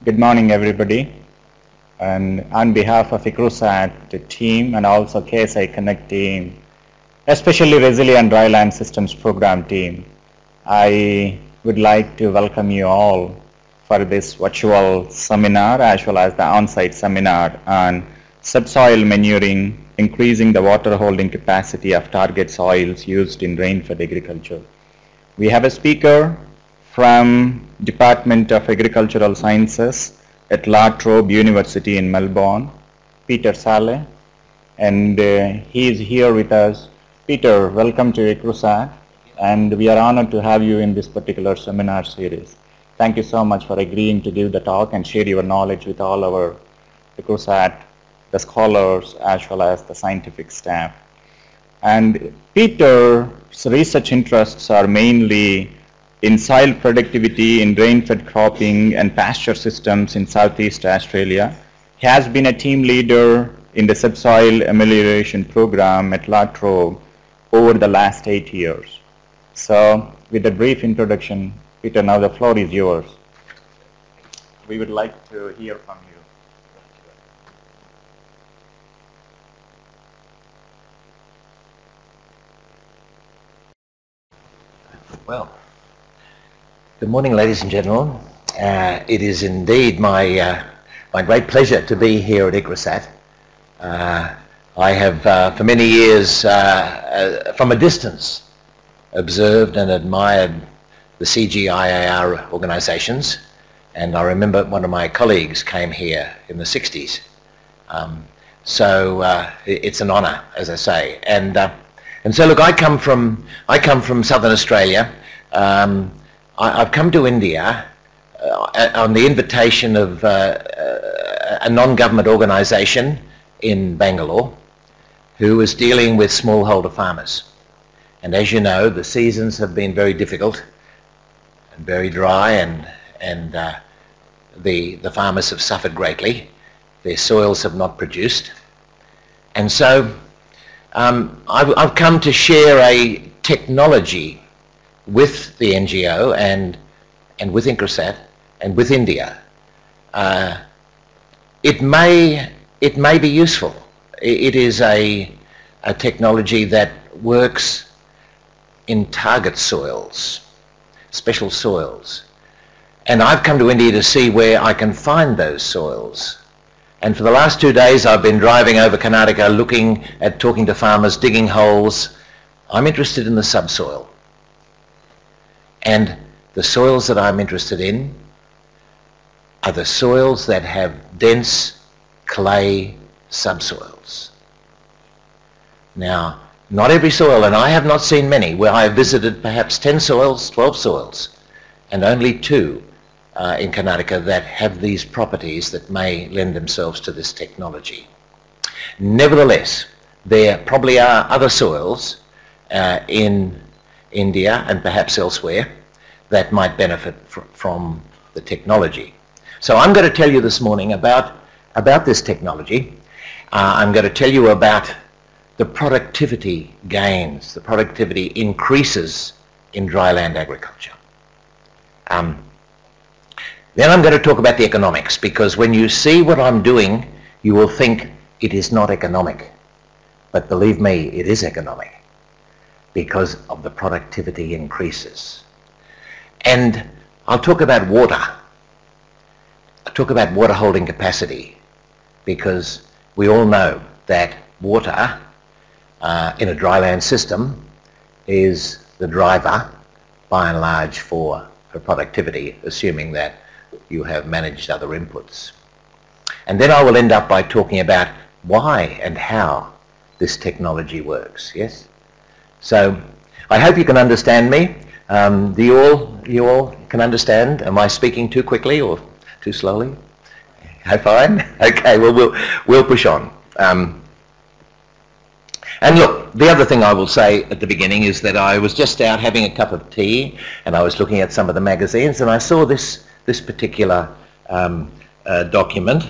Good morning, everybody. And on behalf of ICRUSAT team and also KSIConnect team, especially Resilient Dryland Systems Program team, I would like to welcome you all for this virtual seminar as well as the on-site seminar on subsoil manuring, increasing the water holding capacity of target soils used in rainfed agriculture. We have a speaker from Department of Agricultural Sciences at Trobe University in Melbourne, Peter Saleh, and he is here with us. Peter, welcome to ICRUSAT, and we are honored to have you in this particular seminar series. Thank you so much for agreeing to give the talk and share your knowledge with all our ICRUSAT, the scholars, as well as the scientific staff. And Peter's research interests are mainly in soil productivity, in rain-fed cropping and pasture systems in Southeast Australia. He has been a team leader in the subsoil amelioration program at La Trobe over the last 8 years. So with a brief introduction, Peter, now the floor is yours. We would like to hear from you. Well, good morning, ladies and gentlemen. It is indeed my great pleasure to be here at ICRUSAT. I have for many years from a distance observed and admired the CGIAR organisations, and I remember one of my colleagues came here in the 60s. So it's an honour, as I say. And so look, I come from Southern Australia. I've come to India on the invitation of a non-government organisation in Bangalore who was dealing with smallholder farmers. And as you know, the seasons have been very difficult and very dry, and the farmers have suffered greatly. Their soils have not produced. And so I've come to share a technology with the NGO and with ICRUSAT and with India. It may be useful. It is a technology that works in target soils, special soils. And I've come to India to see where I can find those soils. And for the last 2 days I've been driving over Karnataka looking at talking to farmers, digging holes. I'm interested in the subsoil. And the soils that I'm interested in are the soils that have dense clay subsoils. Now, not every soil, and I have not seen many, where I have visited perhaps 10 soils, 12 soils, and only 2 in Karnataka that have these properties that may lend themselves to this technology. Nevertheless, there probably are other soils in India and perhaps elsewhere that might benefit from the technology. So I'm going to tell you this morning about this technology. I'm going to tell you about the productivity gains, the productivity increases in dryland agriculture. Then I'm going to talk about the economics, because when you see what I'm doing, you will think it is not economic. But believe me, it is economic because of the productivity increases. And I'll talk about water. I'll talk about water holding capacity, because we all know that water in a dryland system is the driver, by and large, for productivity, assuming that you have managed other inputs. And then I will end up by talking about why and how this technology works, yes? So I hope you can understand me. Do you all can understand? Am I speaking too quickly or too slowly? Fine? Okay, well, we'll push on. And look, the other thing I will say at the beginning is that I was just out having a cup of tea and I was looking at some of the magazines and I saw this particular document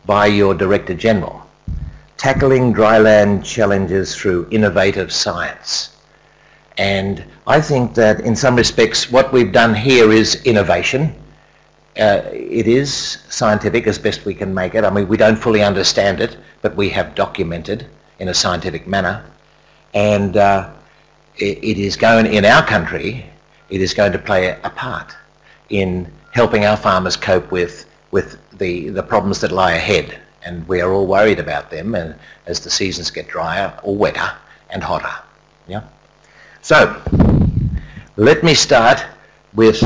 by your Director General, Tackling Dryland Challenges Through Innovative Science. And I think that in some respects what we've done here is innovation, It is scientific as best we can make it. I mean, we don't fully understand it, but we have documented in a scientific manner. And it is going, in our country, it is going to play a part in helping our farmers cope with the problems that lie ahead. And we are all worried about them, and as the seasons get drier or wetter and hotter. Yeah. So let me start with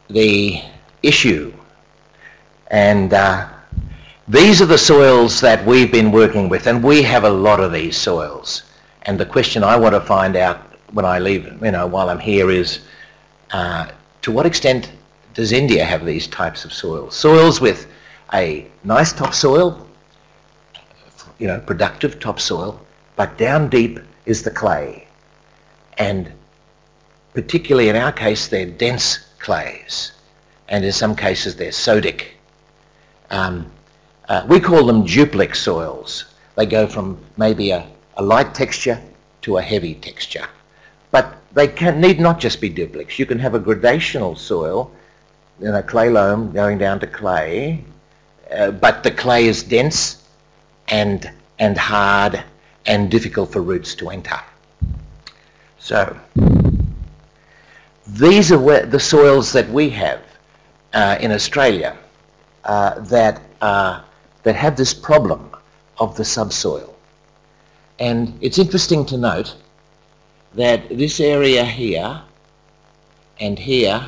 the issue, and these are the soils that we've been working with, and we have a lot of these soils. And the question I want to find out when I leave, while I'm here, is to what extent does India have these types of soils? Soils with a nice topsoil, productive topsoil, but down deep is the clay. And particularly in our case, they're dense clays, and in some cases they're sodic. We call them duplex soils. They go from maybe a light texture to a heavy texture. But they need not just be duplex. You can have a gradational soil, clay loam going down to clay, but the clay is dense and hard and difficult for roots to enter. So these are the soils that we have in Australia that have this problem of the subsoil. And it's interesting to note that this area here and here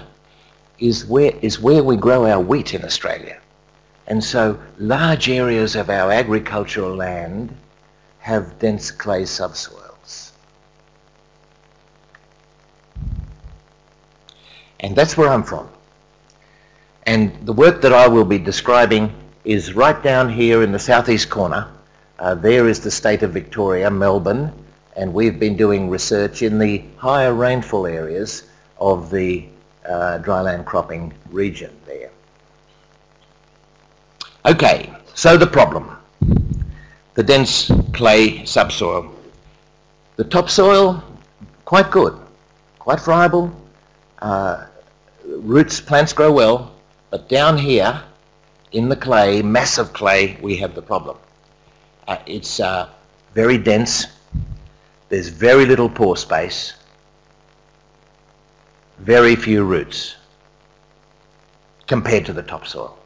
is where we grow our wheat in Australia. And so large areas of our agricultural land have dense clay subsoils. And that's where I'm from. And the work that I will be describing is right down here in the southeast corner. There is the state of Victoria, Melbourne, and we've been doing research in the higher rainfall areas of the dryland cropping region there. Okay, so the problem, the dense clay subsoil. The topsoil, quite good, quite friable, plants grow well, but down here in the clay, massive clay, we have the problem. It's very dense, there's very little pore space, very few roots compared to the topsoil.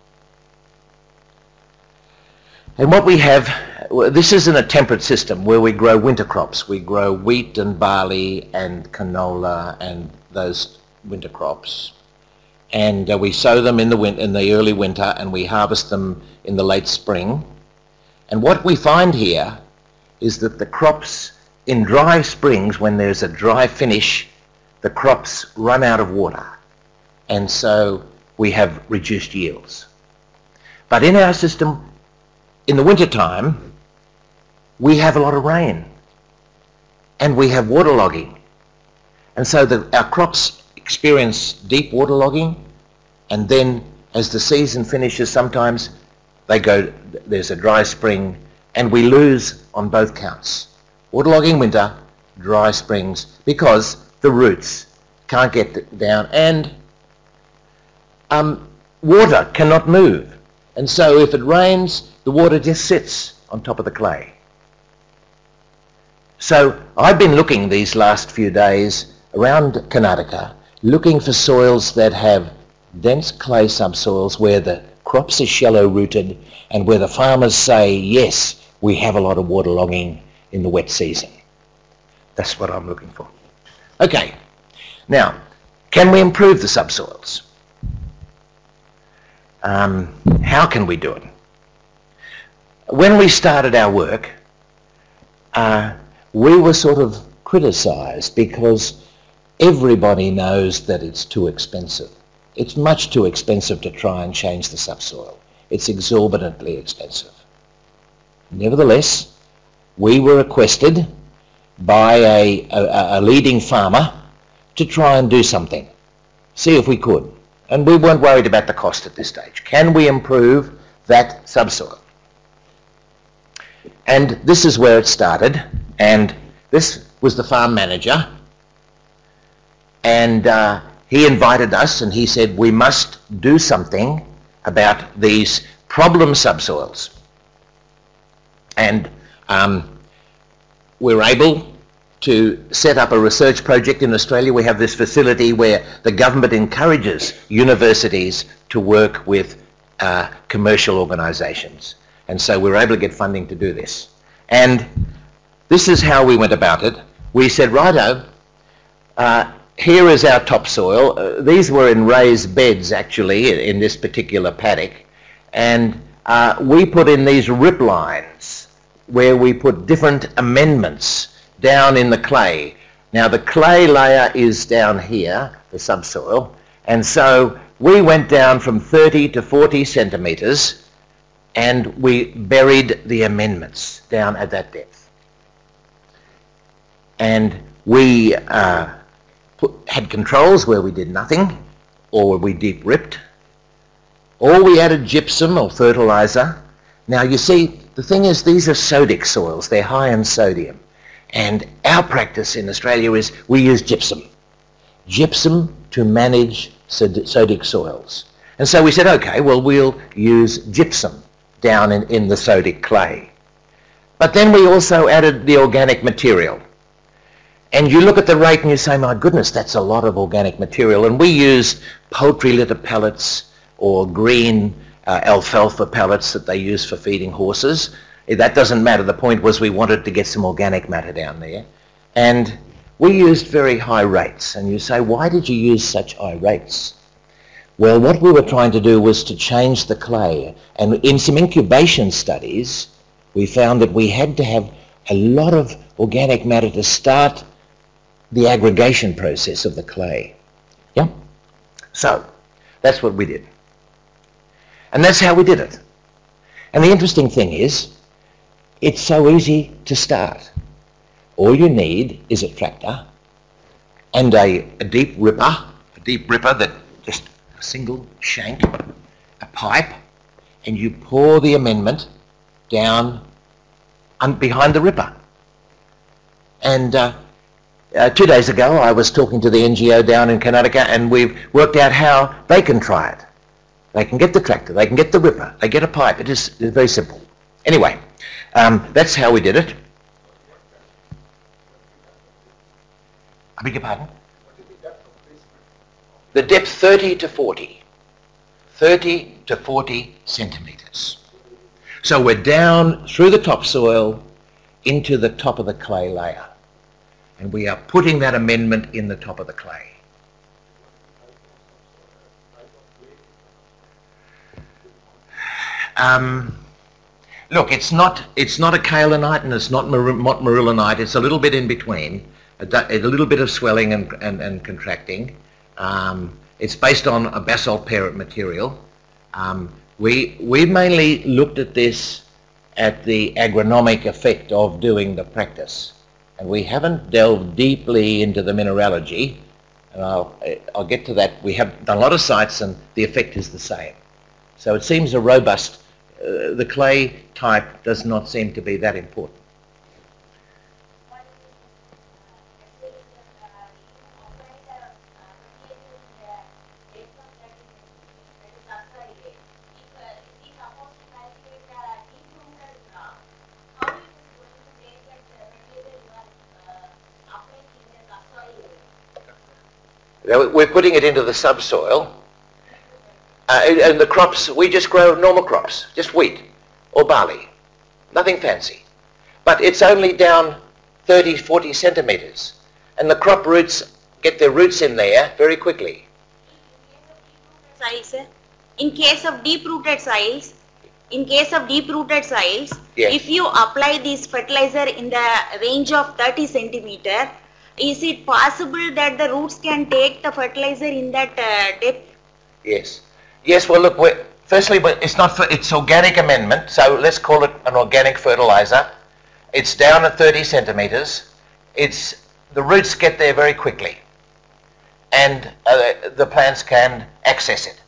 And what we have, this is in a temperate system where we grow winter crops. We grow wheat and barley and canola and those winter crops. And we sow them in the early winter, and we harvest them in the late spring. And what we find here is that the crops in dry springs, when there's a dry finish, the crops run out of water. And so we have reduced yields. But in our system, in the winter time, we have a lot of rain and we have waterlogging. And so our crops experience deep waterlogging, and then as the season finishes, sometimes there's a dry spring, and we lose on both counts. Waterlogging winter, dry springs, because the roots can't get down, and water cannot move. And so if it rains, the water just sits on top of the clay. So I've been looking these last few days around Karnataka, looking for soils that have dense clay subsoils where the crops are shallow rooted and where the farmers say, yes, we have a lot of waterlogging in the wet season. That's what I'm looking for. Okay, now, can we improve the subsoils? How can we do it? When we started our work, we were sort of criticised because everybody knows that it's too expensive. It's much too expensive to try and change the subsoil. It's exorbitantly expensive. Nevertheless, we were requested by a leading farmer to try and do something, see if we could. And we weren't worried about the cost at this stage. Can we improve that subsoil? And this is where it started, and this was the farm manager, and he invited us and he said we must do something about these problem subsoils. And we're able to set up a research project in Australia. We have this facility where the government encourages universities to work with commercial organisations. And so we were able to get funding to do this. And this is how we went about it. We said, righto, here is our topsoil. These were in raised beds actually in this particular paddock. And we put in these rip lines where we put different amendments down in the clay. Now the clay layer is down here, the subsoil, and so we went down from 30 to 40 centimetres and we buried the amendments down at that depth. And we had controls where we did nothing, or we deep ripped, or we added gypsum or fertiliser. Now you see, the thing is, these are sodic soils, they're high in sodium. And our practice in Australia is we use gypsum. Gypsum to manage sodic soils. And so we said, okay, well, we'll use gypsum down in the sodic clay. But then we also added the organic material. And you look at the rate and you say, my goodness, that's a lot of organic material. And we use poultry litter pellets or green alfalfa pellets that they use for feeding horses. That doesn't matter. The point was we wanted to get some organic matter down there. And we used very high rates. And you say, why did you use such high rates? Well, what we were trying to do was to change the clay. And in some incubation studies, we found that we had to have a lot of organic matter to start the aggregation process of the clay. Yeah? So, that's what we did. And that's how we did it. And the interesting thing is, it's so easy to start. All you need is a tractor and a deep ripper that just a single shank, a pipe, and you pour the amendment down behind the ripper. And 2 days ago I was talking to the NGO down in Connecticut, and we've worked out how they can try it. They can get the tractor, they can get the ripper, they get a pipe. It's very simple. Anyway, that's how we did it. I beg your pardon? The depth 30 to 40. 30 to 40 centimetres. So we're down through the topsoil into the top of the clay layer. And we are putting that amendment in the top of the clay. Look, it's not a kaolinite and it's not marulonite. It's a little bit in between, a little bit of swelling and contracting. It's based on a basalt parent material. We mainly looked at this at the agronomic effect of doing the practice, and we haven't delved deeply into the mineralogy. And I'll get to that. We have done a lot of sites, and the effect is the same. So it seems a robust. The clay type does not seem to be that important. We're putting it into the subsoil. And the crops, we just grow normal crops, just wheat or barley, nothing fancy. But it's only down 30, 40 centimetres, and the crop roots get their roots in there very quickly. In case of deep-rooted soils, Yes. if you apply this fertilizer in the range of 30 centimeter, is it possible that the roots can take the fertilizer in that depth? Yes. Yes, well look, firstly, it's organic amendment, so let's call it an organic fertilizer. It's down at 30 centimetres. The roots get there very quickly, and the plants can access it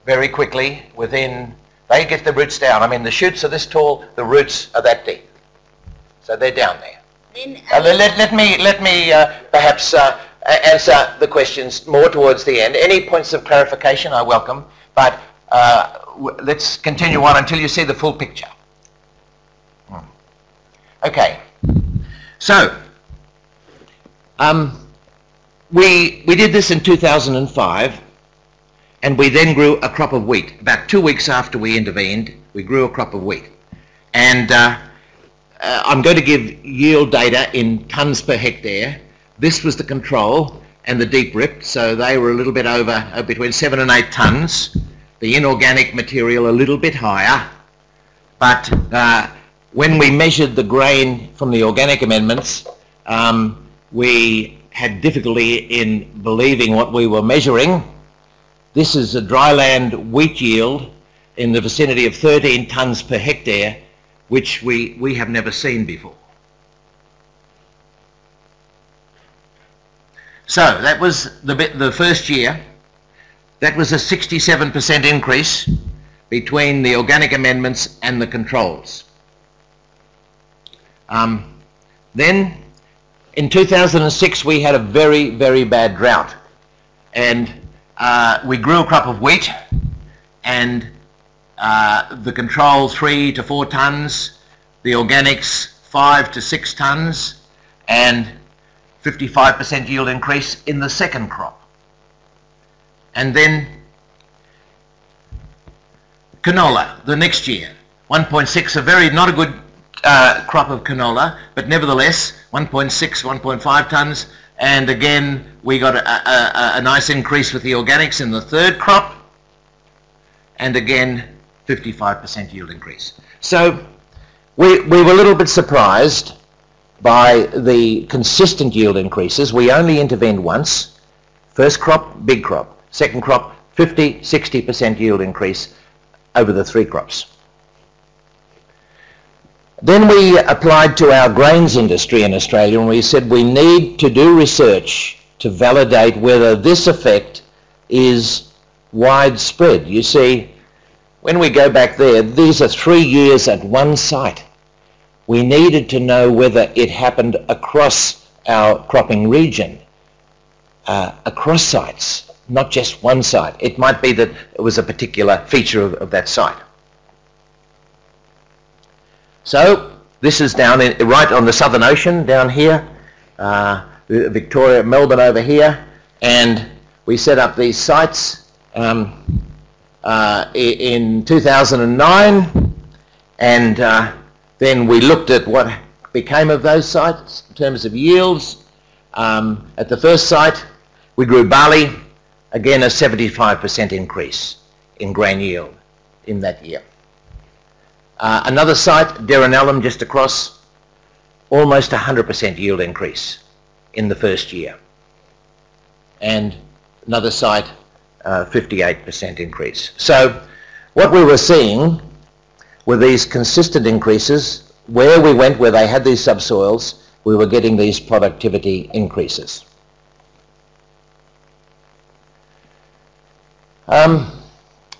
very quickly they get the roots down. I mean, the shoots are this tall, the roots are that deep. So they're down there. Then, let me perhaps answer the questions more towards the end. Any points of clarification I welcome, but let's continue on until you see the full picture. Okay, so we did this in 2005, and we then grew a crop of wheat. About 2 weeks after we intervened, we grew a crop of wheat. And I'm going to give yield data in tonnes per hectare. This was the control and the deep rip, so they were a little bit over, between 7 and 8 tonnes. The inorganic material a little bit higher, but when we measured the grain from the organic amendments, we had difficulty in believing what we were measuring. This is a dryland wheat yield in the vicinity of 13 tonnes per hectare, which we have never seen before. So that was the first year. That was a 67% increase between the organic amendments and the controls. Then in 2006 we had a very, very bad drought, and we grew a crop of wheat, and the control 3 to 4 tonnes, the organics 5 to 6 tonnes, and 55% yield increase in the second crop. And then canola the next year, 1.6, a very not a good crop of canola, but nevertheless 1.6, 1.5 tonnes, and again we got a nice increase with the organics in the third crop, and again 55% yield increase. So we were a little bit surprised by the consistent yield increases. We only intervened once. First crop, big crop. Second crop, 50, 60% yield increase over the 3 crops. Then we applied to our grains industry in Australia, and we said we need to do research to validate whether this effect is widespread. You see, when we go back there, these are 3 years at one site. We needed to know whether it happened across our cropping region, across sites, not just one site. It might be that it was a particular feature of that site. So this is down right on the Southern Ocean down here, Victoria, Melbourne over here, and we set up these sites in 2009, and then we looked at what became of those sites in terms of yields. At the first site we grew barley, again a 75% increase in grain yield in that year. Another site, Derrenellum, just across, almost 100% yield increase in the first year. And another site, 58% increase. So what we were seeing were these consistent increases. Where we went, where they had these subsoils, we were getting these productivity increases.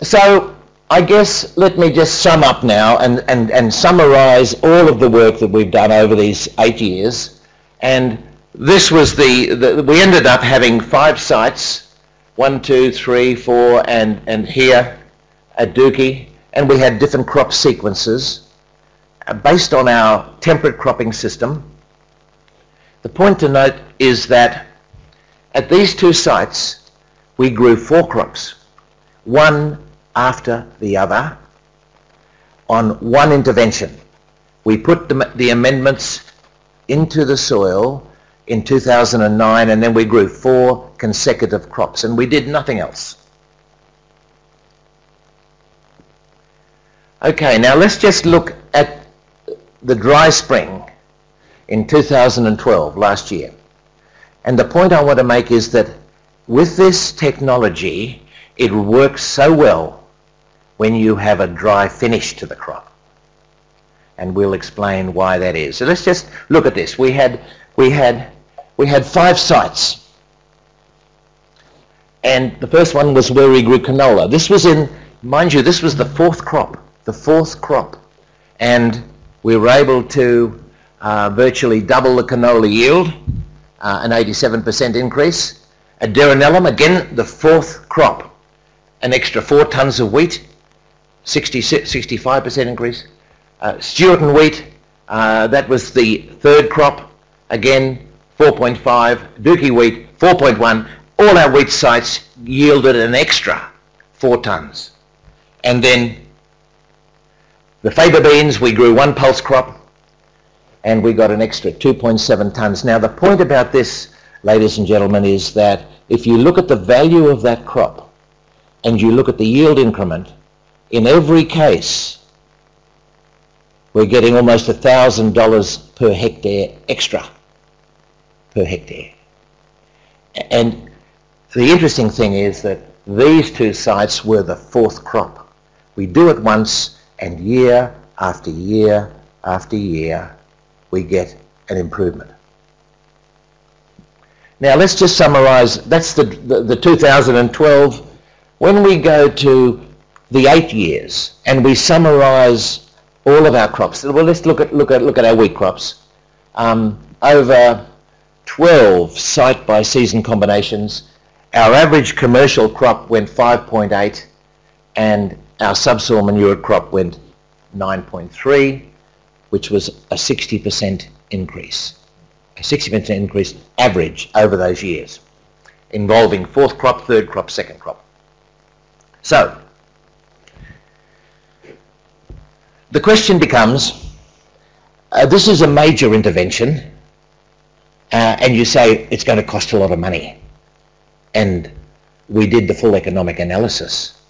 So I guess let me just sum up now and summarise all of the work that we've done over these 8 years. And this was we ended up having 5 sites, 1, 2, 3, 4, and here at Dookie, and we had different crop sequences based on our temperate cropping system. The point to note is that at these 2 sites we grew 4 crops, one after the other, on one intervention. We put the amendments into the soil in 2009, and then we grew 4 consecutive crops, and we did nothing else. Okay, now let's just look at the dry spring in 2012, last year. And the point I want to make is that with this technology, it works so well when you have a dry finish to the crop. And we'll explain why that is. So let's just look at this. We had 5 sites. And the first one was where we grew canola. This was in, mind you, this was the 4th crop. The 4th crop. And we were able to virtually double the canola yield an 87% increase. Aderinellum, again, the fourth crop, an extra 4 tonnes of wheat, 65% increase. Stewarton wheat, that was the third crop, again 4.5. Dookie wheat 4.1. All our wheat sites yielded an extra 4 tonnes. And then the faba beans, we grew 1 pulse crop and we got an extra 2.7 tonnes. Now the point about this, ladies and gentlemen, is that if you look at the value of that crop and you look at the yield increment, in every case we're getting almost $1,000 per hectare extra per hectare. And the interesting thing is that these 2 sites were the fourth crop. We do it once and year after year after year we get an improvement. Now let's just summarise. That's the 2012. When we go to the 8 years and we summarise all of our crops, well, let's look at our wheat crops. Over 12 site by season combinations, our average commercial crop went 5.8 and our subsoil manure crop went 9.3, which was a 60% increase. A 60% increase average over those years, involving fourth crop, third crop, second crop. So, the question becomes, this is a major intervention, and you say it's going to cost a lot of money. And we did the full economic analysis,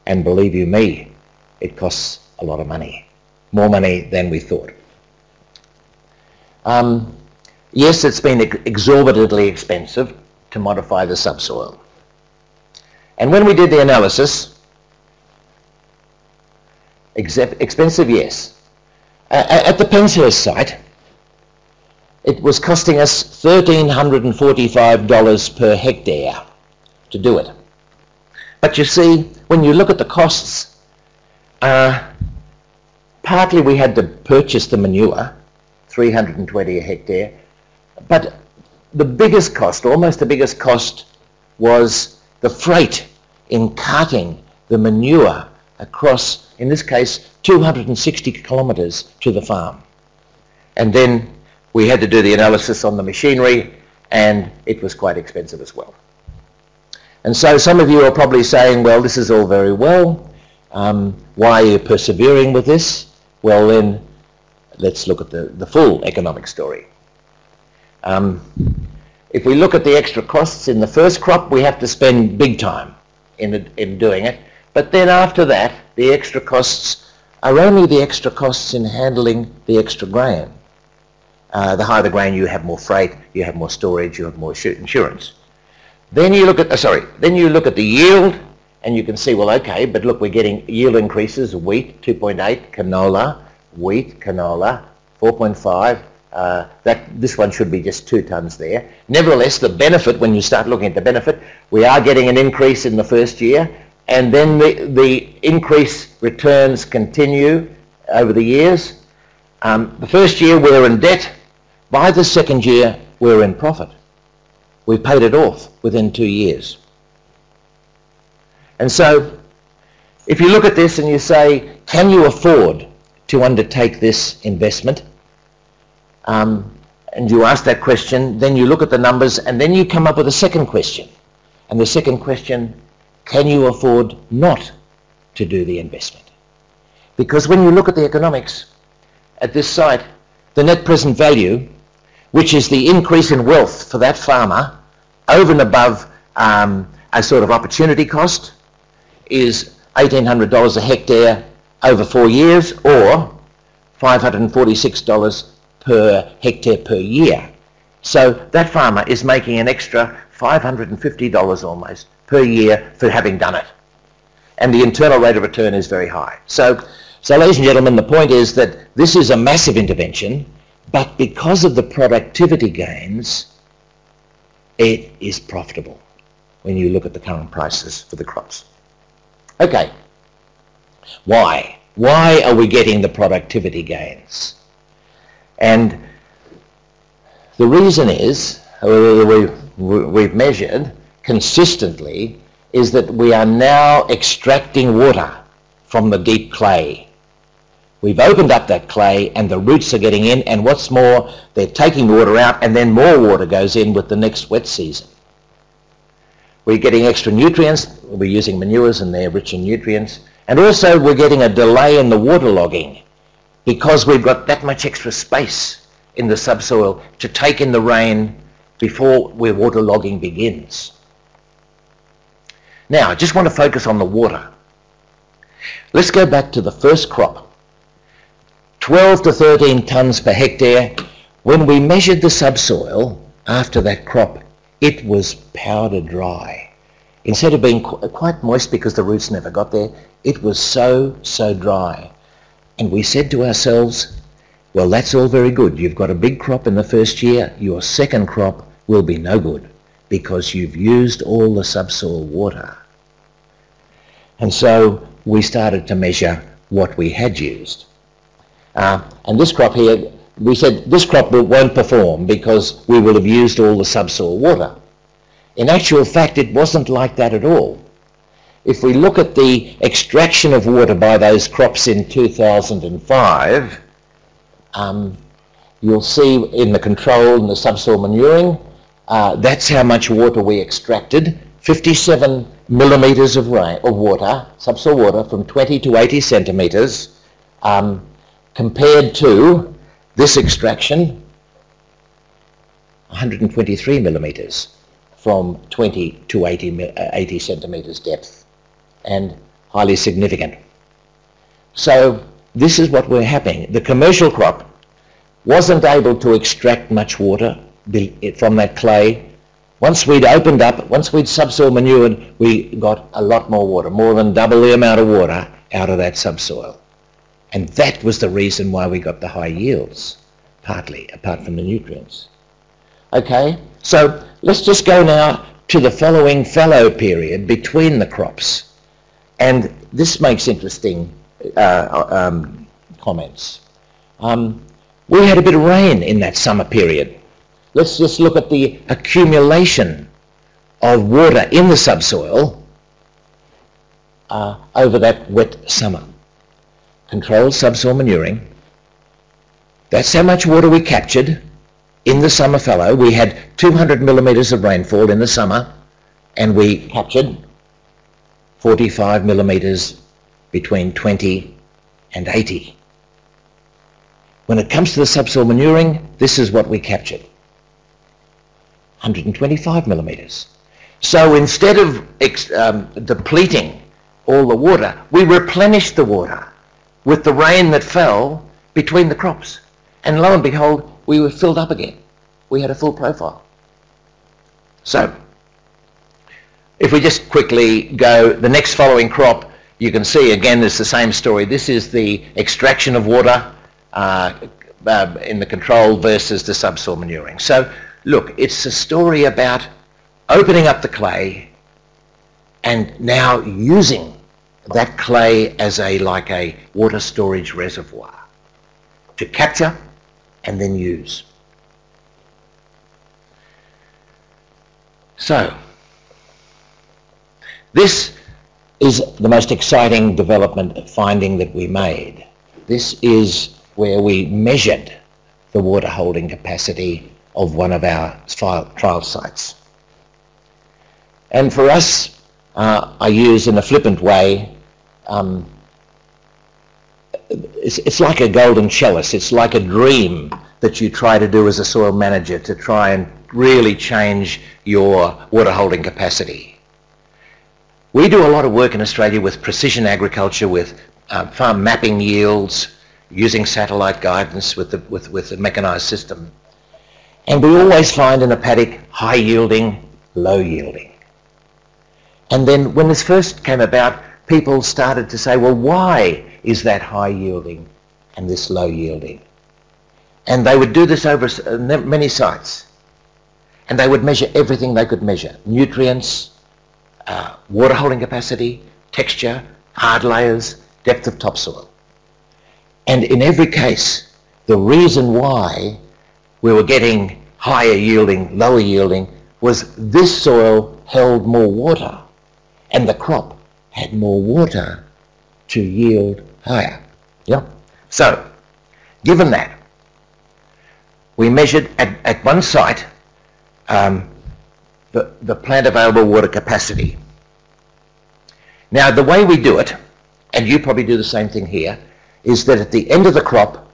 and believe you me, it costs a lot of money, more money than we thought. Yes, it's been exorbitantly expensive to modify the subsoil. And when we did the analysis, expensive, yes. At the Penshurst site, it was costing us $1,345 per hectare to do it. But you see, when you look at the costs, partly we had to purchase the manure, $320 a hectare, but the biggest cost, almost the biggest cost, was the freight in carting the manure across, in this case, 260 kilometres to the farm. And then we had to do the analysis on the machinery, and it was quite expensive as well. And so some of you are probably saying, well, this is all very well. Why are you persevering with this? Well, then, let's look at the full economic story. If we look at the extra costs in the first crop, we have to spend big time in doing it. But then after that, the extra costs are only the extra costs in handling the extra grain. The higher the grain, you have more freight, you have more storage, you have more insurance. Then you look at the yield, and you can see, well, okay, but look, we're getting yield increases: wheat 2.8, canola, wheat, canola 4.5. This one should be just 2 tonnes there. Nevertheless, the benefit, when you start looking at the benefit, we are getting an increase in the first year, and then the increase returns continue over the years. The first year we're in debt. By the second year we're in profit. We paid it off within 2 years. And so if you look at this and you say, can you afford to undertake this investment? And you ask that question, then you look at the numbers, and then you come up with a second question. And the second question, can you afford not to do the investment? Because when you look at the economics at this site, the net present value, which is the increase in wealth for that farmer over and above a sort of opportunity cost, is $1,800 a hectare over 4 years, or $546 per hectare per year. So that farmer is making an extra $550 almost per year for having done it. And the internal rate of return is very high. So ladies and gentlemen, the point is that this is a massive intervention, but because of the productivity gains, it is profitable when you look at the current prices for the crops. Okay, why? Why are we getting the productivity gains? And the reason is we've measured consistently is that we are now extracting water from the deep clay. We've opened up that clay and the roots are getting in, and what's more, they're taking water out and then more water goes in with the next wet season. We're getting extra nutrients, we're using manures and they're rich in nutrients, and also we're getting a delay in the waterlogging because we've got that much extra space in the subsoil to take in the rain before where waterlogging begins. Now, I just want to focus on the water. Let's go back to the first crop. 12 to 13 tonnes per hectare. When we measured the subsoil after that crop, it was powder dry. Instead of being quite moist because the roots never got there, it was so dry. And we said to ourselves, well, that's all very good. You've got a big crop in the first year. Your second crop will be no good because you've used all the subsoil water. And so we started to measure what we had used. And this crop here, we said this crop won't perform because we will have used all the subsoil water. In actual fact, it wasn't like that at all. If we look at the extraction of water by those crops in 2005, you'll see in the control and the subsoil manuring, that's how much water we extracted, 57 millimetres of water, subsoil water, from 20 to 80 centimetres, compared to this extraction, 123 millimetres from 20 to 80 centimetres depth, and highly significant. So this is what we're having. The commercial crop wasn't able to extract much water from that clay. Once we'd opened up, once we'd subsoil manured, we got a lot more water, more than double the amount of water out of that subsoil. And that was the reason why we got the high yields, partly, apart from the nutrients. Okay, so let's just go now to the following fallow period between the crops. And this makes interesting comments. We had a bit of rain in that summer period. Let's just look at the accumulation of water in the subsoil over that wet summer. Controlled subsoil manuring. That's how much water we captured in the summer fallow. We had 200 millimetres of rainfall in the summer, and we captured 45 millimetres between 20 and 80. When it comes to the subsoil manuring, this is what we captured, 125 millimetres. So instead of depleting all the water, we replenished the water with the rain that fell between the crops. And lo and behold, we were filled up again. We had a full profile. So, if we just quickly go, the next following crop, you can see again it's the same story. This is the extraction of water in the control versus the subsoil manuring. So, look, it's a story about opening up the clay and now using that clay as like a water storage reservoir to capture and then use. So, this is the most exciting development finding that we made. This is where we measured the water holding capacity of one of our trial sites. And for us, I use in a flippant way, it's like a golden chalice. It's like a dream that you try to do as a soil manager to try and really change your water holding capacity. We do a lot of work in Australia with precision agriculture, with farm mapping yields, using satellite guidance with the mechanised system. And we always find in a paddock high yielding, low yielding. And then when this first came about, people started to say, well, why is that high yielding and this low yielding? And they would do this over many sites. And they would measure everything they could measure. Nutrients, water holding capacity, texture, hard layers, depth of topsoil. And in every case, the reason why we were getting higher yielding, lower yielding, was this soil held more water and the crop had more water to yield higher. Yeah. So, given that, we measured at one site the plant available water capacity. Now, the way we do it, and you probably do the same thing here, is that at the end of the crop,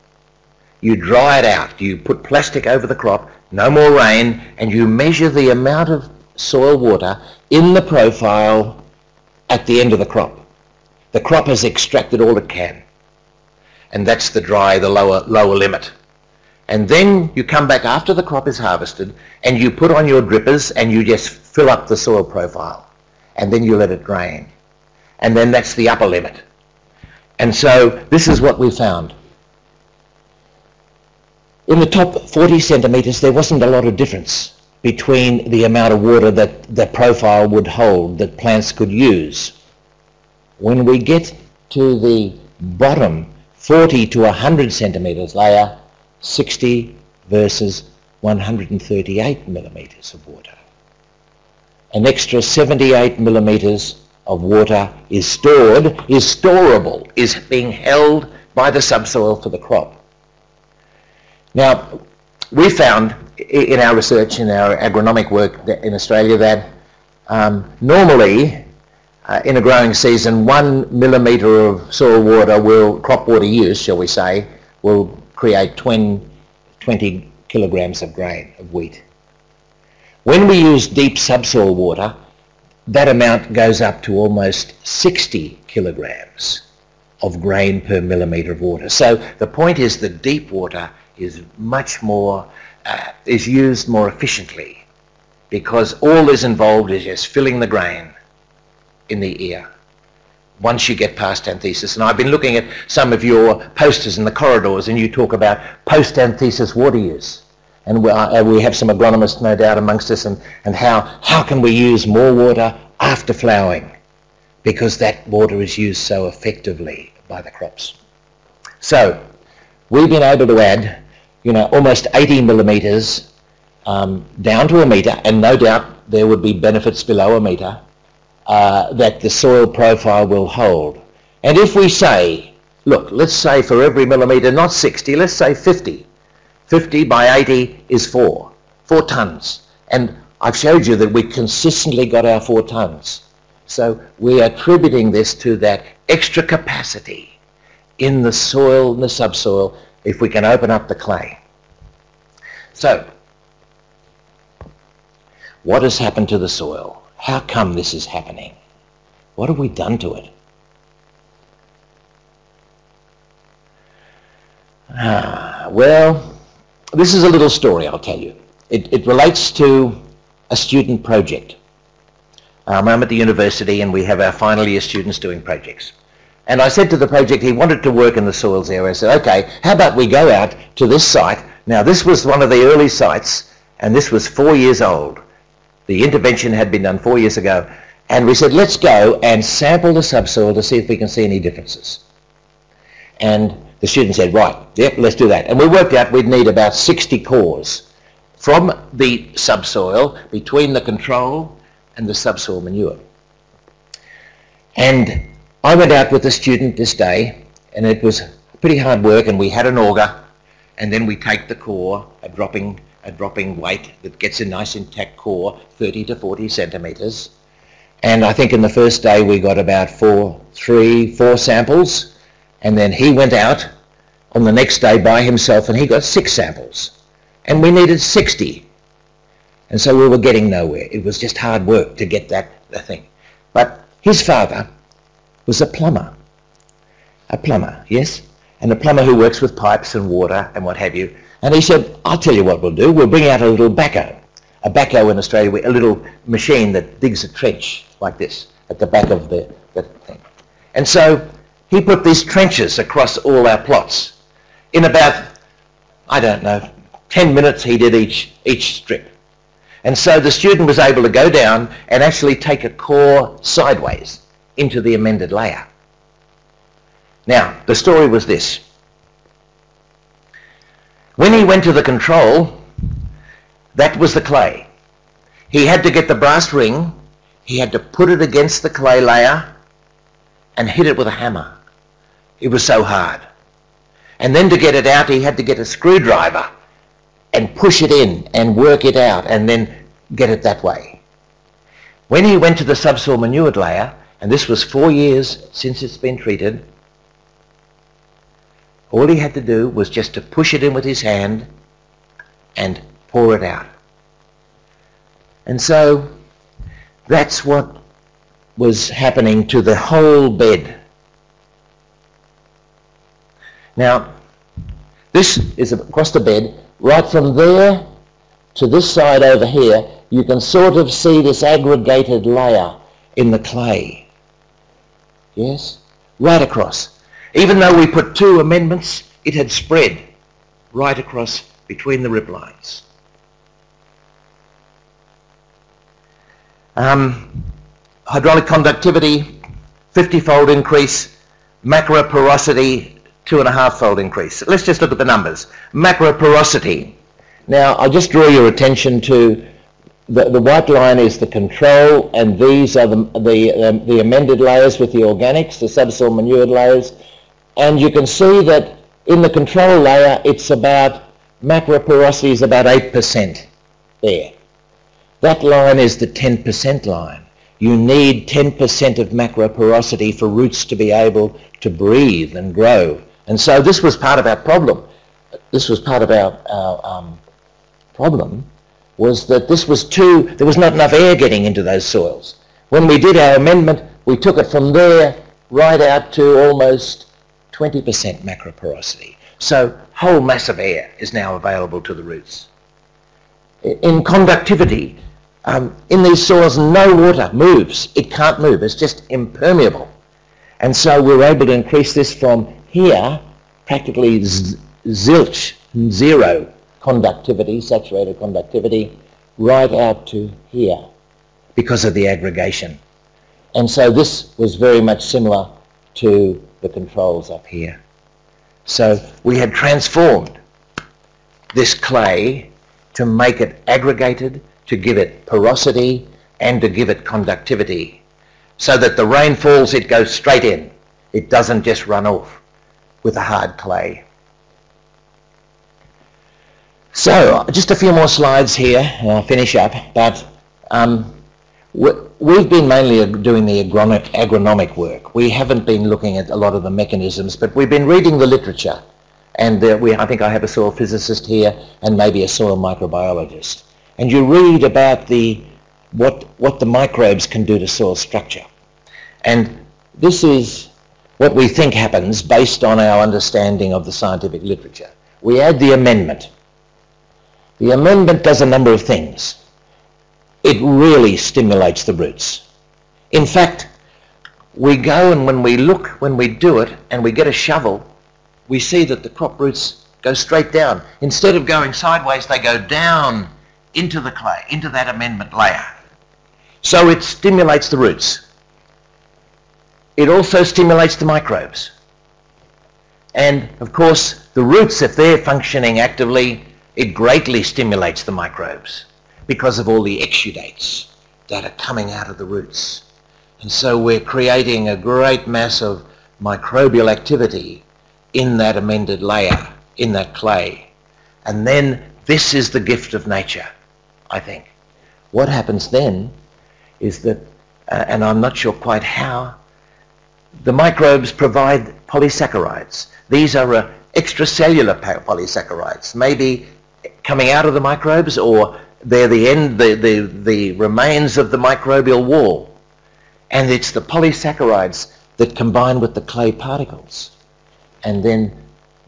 you dry it out. You put plastic over the crop, no more rain, and you measure the amount of soil water in the profile at the end of the crop. The crop has extracted all it can. And that's the lower limit. And then you come back after the crop is harvested and you put on your drippers and you just fill up the soil profile. And then you let it drain. And then that's the upper limit. And so this is what we found. In the top 40 centimetres there wasn't a lot of difference between the amount of water that the profile would hold that plants could use. When we get to the bottom 40 to 100 centimetres layer, 60 versus 138 millimetres of water. An extra 78 millimetres of water is stored, is storable, is being held by the subsoil for the crop. Now, we found in our research, in our agronomic work in Australia, that normally in a growing season, 1 millimetre of soil water crop water use, shall we say, will create 20 kilograms of grain, of wheat. When we use deep subsoil water, that amount goes up to almost 60 kilograms of grain per millimetre of water. So the point is that deep water is much more, is used more efficiently because all is involved is just filling the grain in the ear once you get past anthesis. And I've been looking at some of your posters in the corridors and you talk about post-anthesis water use. And we have some agronomists no doubt amongst us and how can we use more water after flowering because that water is used so effectively by the crops. So we've been able to add almost 80 millimetres down to a metre, and no doubt there would be benefits below a metre that the soil profile will hold. And if we say, look, let's say for every millimetre, not 60, let's say 50. 50 by 80 is 4 tonnes. And I've showed you that we consistently got our 4 tonnes. So we're attributing this to that extra capacity in the soil, in the subsoil, if we can open up the clay. So, what has happened to the soil? How come this is happening? What have we done to it? Well, this is a little story I'll tell you. It relates to a student project. I'm at the university and we have our final year students doing projects. And I said to the project, he wanted to work in the soils area. I said, okay, how about we go out to this site? Now this was one of the early sites and this was 4 years old. The intervention had been done 4 years ago. And we said, let's go and sample the subsoil to see if we can see any differences. And the student said, right, yep, let's do that. And we worked out we'd need about 60 cores from the subsoil between the control and the subsoil manure. And I went out with the student this day, and it was pretty hard work, and we had an auger, and then we take the core, a dropping weight that gets a nice intact core, 30 to 40 centimetres. And I think in the first day we got about 4 samples, and then he went out on the next day by himself and he got 6 samples. And we needed 60. And so we were getting nowhere. It was just hard work to get that thing. But his father was a plumber, yes? And a plumber who works with pipes and water and what have you. And he said, I'll tell you what we'll do. We'll bring out a little backhoe. A backhoe in Australia, a little machine that digs a trench like this at the back of the thing. And so he put these trenches across all our plots. In about, I don't know, 10 minutes he did each strip. And so the student was able to go down and actually take a core sideways into the amended layer. Now, the story was this. When he went to the control, That was the clay. He had to get the brass ring, he had to put it against the clay layer and hit it with a hammer. It was so hard. And then to get it out, he had to get a screwdriver and push it in and work it out and then get it that way. When he went to the subsoil manured layer, and this was 4 years since it's been treated, all he had to do was just to push it in with his hand and pour it out. And so that's what was happening to the whole bed. Now, this is across the bed. Right from there to this side over here, you can sort of see this aggregated layer in the clay. Yes? Right across. Even though we put 2 amendments, it had spread right across between the rip lines. Hydraulic conductivity, 50-fold increase. Macro-porosity, 2.5-fold increase. Let's just look at the numbers. Macro-porosity. Now, I'll just draw your attention to the white line is the control, and these are the amended layers with the organics, the subsoil manured layers. And you can see that in the control layer, it's about, macro-porosity is about 8% there. That line is the 10% line. You need 10% of macro-porosity for roots to be able to breathe and grow. And so this was part of our problem. This was part of our problem, was that this was there was not enough air getting into those soils. When we did our amendment, we took it from there right out to almost 20% macro-porosity. So whole mass of air is now available to the roots. In conductivity, in these soils, no water moves. It can't move. It's just impermeable. And so we're able to increase this from here, practically zilch, 0 conductivity, saturated conductivity, right out to here because of the aggregation. And so this was very much similar to the controls up here. So we had transformed this clay to make it aggregated, to give it porosity and to give it conductivity, so that the rain falls, it goes straight in. It doesn't just run off with a hard clay. So just a few more slides here and I'll finish up. But we've been mainly doing the agronomic work. We haven't been looking at a lot of the mechanisms, but we've been reading the literature. And I think I have a soil physicist here and maybe a soil microbiologist. And you read about what the microbes can do to soil structure. And this is what we think happens based on our understanding of the scientific literature. We add the amendment. The amendment does a number of things. It really stimulates the roots. In fact, we go and when we do it and we get a shovel, we see that the crop roots go straight down. Instead of going sideways, they go down into the clay, into that amendment layer. So it stimulates the roots. It also stimulates the microbes. And of course, the roots, if they're functioning actively, it greatly stimulates the microbes because of all the exudates that are coming out of the roots. And so we're creating a great mass of microbial activity in that amended layer, in that clay. And then this is the gift of nature, I think. What happens then is that, and I'm not sure quite how, the microbes provide polysaccharides. These are extracellular polysaccharides, maybe coming out of the microbes, or they're the remains of the microbial wall. And it's the polysaccharides that combine with the clay particles. And then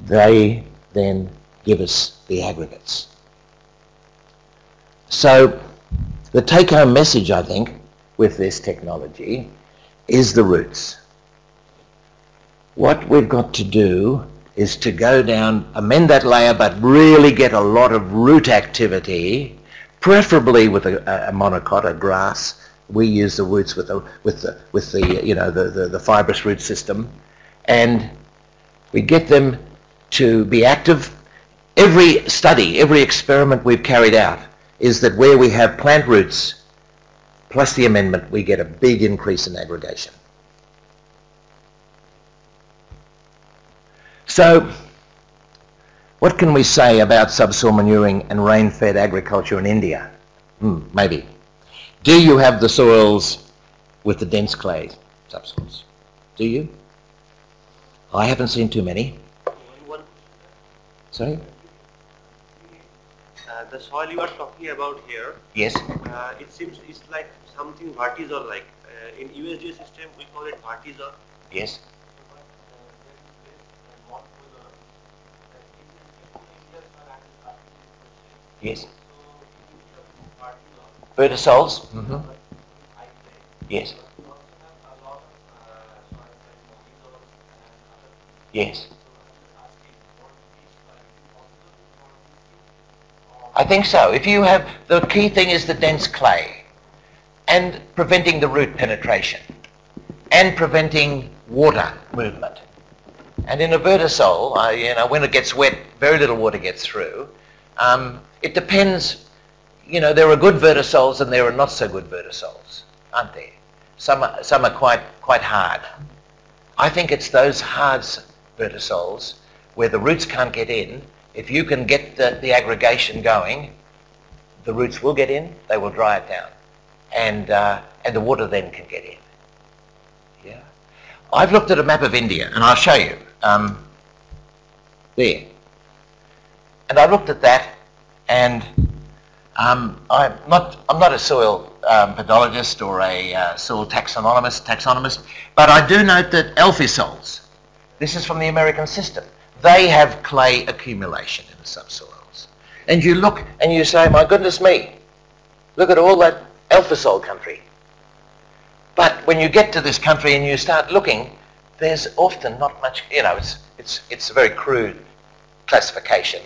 they then give us the aggregates. So the take-home message, I think, with this technology is the roots. What we've got to do is to go down, amend that layer, but really get a lot of root activity, preferably with a monocot, a grass. We use the roots with the fibrous root system, and we get them to be active. Every study, every experiment we've carried out is that where we have plant roots plus the amendment, we get a big increase in aggregation. So, what can we say about subsoil manuring and rain-fed agriculture in India? Maybe. Do you have the soils with the dense clay subsoils? Do you? I haven't seen too many. Sorry? The soil you are talking about here, Yes. it seems it's like something vertisol like. In USDA system we call it vertisol. Yes. Yes. Vertisols? Yes. Yes. I think so. If you have, the key thing is the dense clay and preventing the root penetration and preventing water movement. And in a vertisol, when it gets wet, very little water gets through. It depends, there are good vertisols and there are not so good vertisols, aren't there? Some are quite hard. I think it's those hard vertisols where the roots can't get in. If you can get the aggregation going, the roots will get in, they will dry it down, and the water then can get in. Yeah. I've looked at a map of India, and I'll show you. There. And I looked at that, and I'm not a soil pedologist or a soil taxonomist, but I do note that Alfisols, this is from the American system, they have clay accumulation in the subsoils. And you look and you say, my goodness me, look at all that Alfisol country. But when you get to this country and you start looking, there's often not much, it's a very crude classification.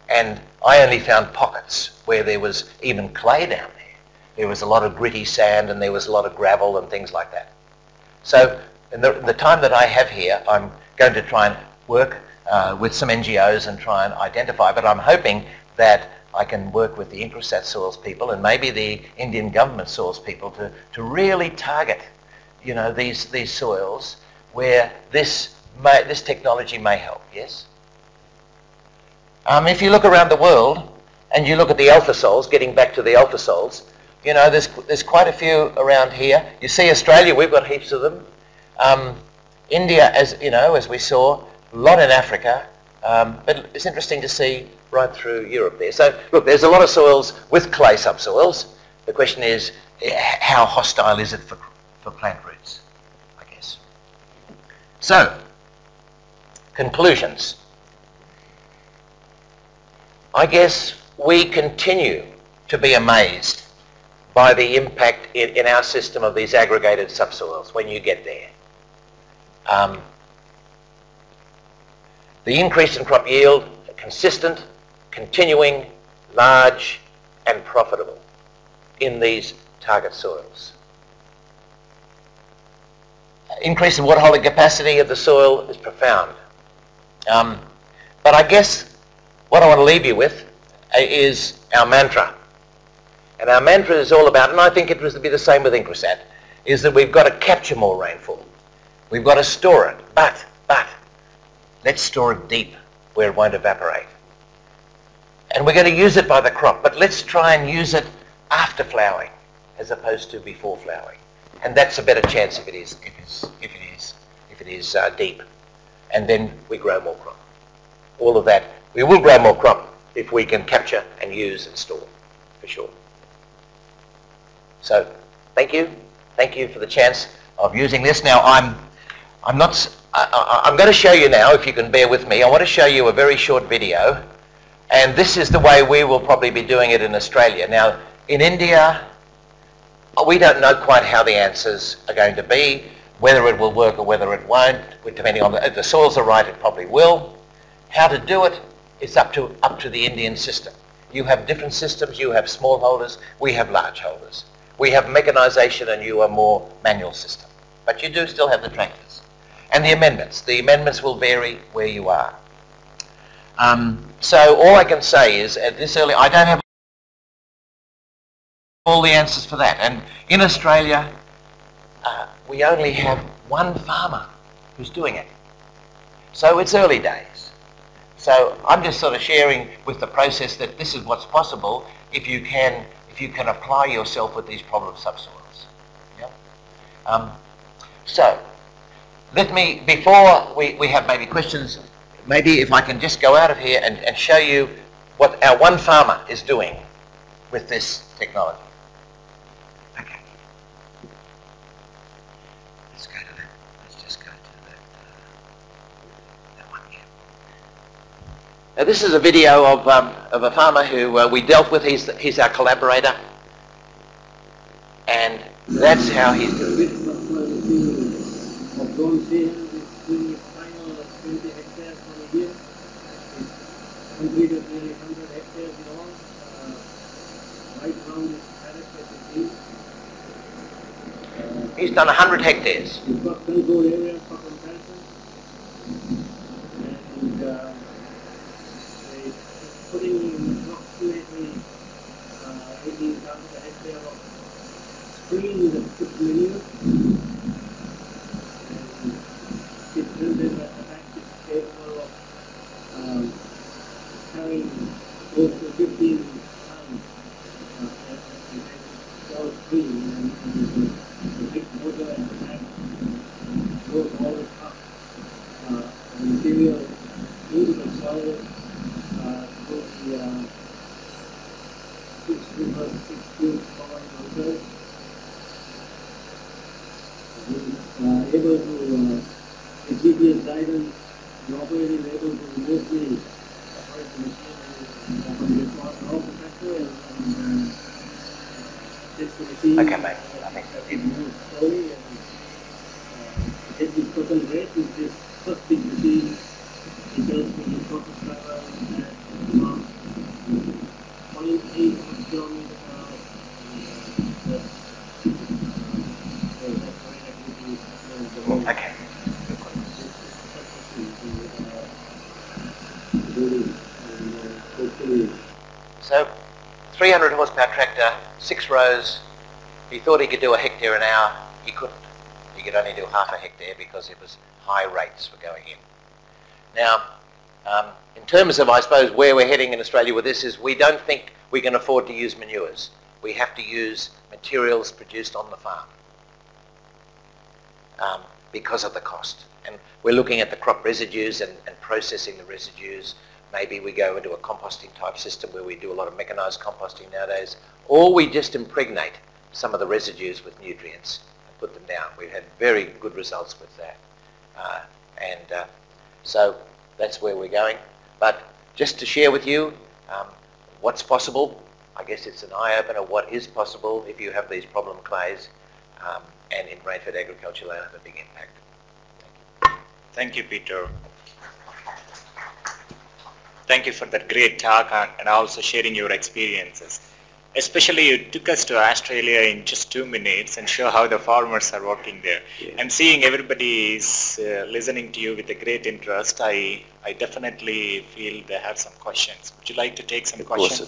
And I only found pockets where there was even clay down there. There was a lot of gritty sand and there was a lot of gravel and things like that. So in the time that I have here, I'm going to try and work with some NGOs and try and identify, but I'm hoping that I can work with the Incrusat soils people and maybe the Indian government soils people to really target, these soils where this technology may help, yes? If you look around the world and you look at the Alfisols, getting back to the Alfisols, there's quite a few around here. You see Australia, we've got heaps of them. India, as we saw, a lot in Africa, but it's interesting to see right through Europe there. So look, there's a lot of soils with clay subsoils. The question is, how hostile is it for plant roots, I guess. So, conclusions. I guess we continue to be amazed by the impact in our system of these aggregated subsoils when you get there. The increase in crop yield, consistent, continuing, large and profitable in these target soils. Increase in water holding capacity of the soil is profound. But I guess what I want to leave you with is our mantra. And our mantra is all about, and I think it was to be the same with Incrusat, is that we've got to capture more rainfall. We've got to store it, but let's store it deep where it won't evaporate. And we're going to use it by the crop, but let's try and use it after flowering as opposed to before flowering. And that's a better chance if it is deep. And then we grow more crop. All of that, we will grow more crop if we can capture and use and store, for sure. So, thank you. Thank you for the chance of using this. Now, I'm going to show you now, if you can bear with me, I want to show you a very short video, and this is the way we will probably be doing it in Australia. Now, in India, we don't know quite how the answers are going to be, whether it will work or whether it won't, depending on if the soils are right, it probably will. How to do it is up to the Indian system. You have different systems, you have smallholders, we have large holders. We have mechanisation and you are more manual system. But you do still have the tractors. And the amendments will vary where you are. So all I can say is at this early, I don't have all the answers for that. And in Australia, we only have one farmer who's doing it. So it's early days. So I'm just sort of sharing with the process that this is what's possible if you can apply yourself with these problem subsoils. Yeah? So let me, before we have maybe questions, maybe if I can just go out of here and show you what our one farmer is doing with this technology. Okay. Let's go to that. Let's just go to that one here. Now this is a video of a farmer who we dealt with. He's our collaborator, and that's how he's doing it. Completed nearly 100 hectares in all. Right now is paddock as you see. He's done 100 hectares. We've got control areas for comparison. And they're putting in approximately 18 tons a hectare of screen that puts manure. And it's built that the fact is capable of carrying close to 15 tons all screen, and the big motor and the tank goes all the up the material into the soil through the 6 rivers, 6 tubes powered motors. Able to, with GPS guidance, the operator is able to remotely operate the machine and open the response off the tractor and test the machine. Okay, mate. I think so. It moves slowly and at this total rate with this first big machine, it tells me the process driver at about 0.8 kilometers per hour. Okay. So, 300 horsepower tractor, 6 rows. He thought he could do a hectare an hour. He couldn't. He could only do half a hectare because it was high rates were going in. Now, in terms of, I suppose, where we're heading in Australia with this is we don't think we can afford to use manures. We have to use materials produced on the farm because of the cost. And we're looking at the crop residues and processing the residues. Maybe we go into a composting type system where we do a lot of mechanised composting nowadays, or we just impregnate some of the residues with nutrients and put them down. We've had very good results with that. So that's where we're going. But just to share with you what's possible, I guess it's an eye-opener what is possible if you have these problem clays, and in rainfed agriculture they'll have a big impact. Thank you, Peter. Thank you for that great talk and also sharing your experiences. Especially you took us to Australia in just 2 minutes and show how the farmers are working there. Yeah. And seeing everybody is listening to you with a great interest, I definitely feel they have some questions. Would you like to take some questions?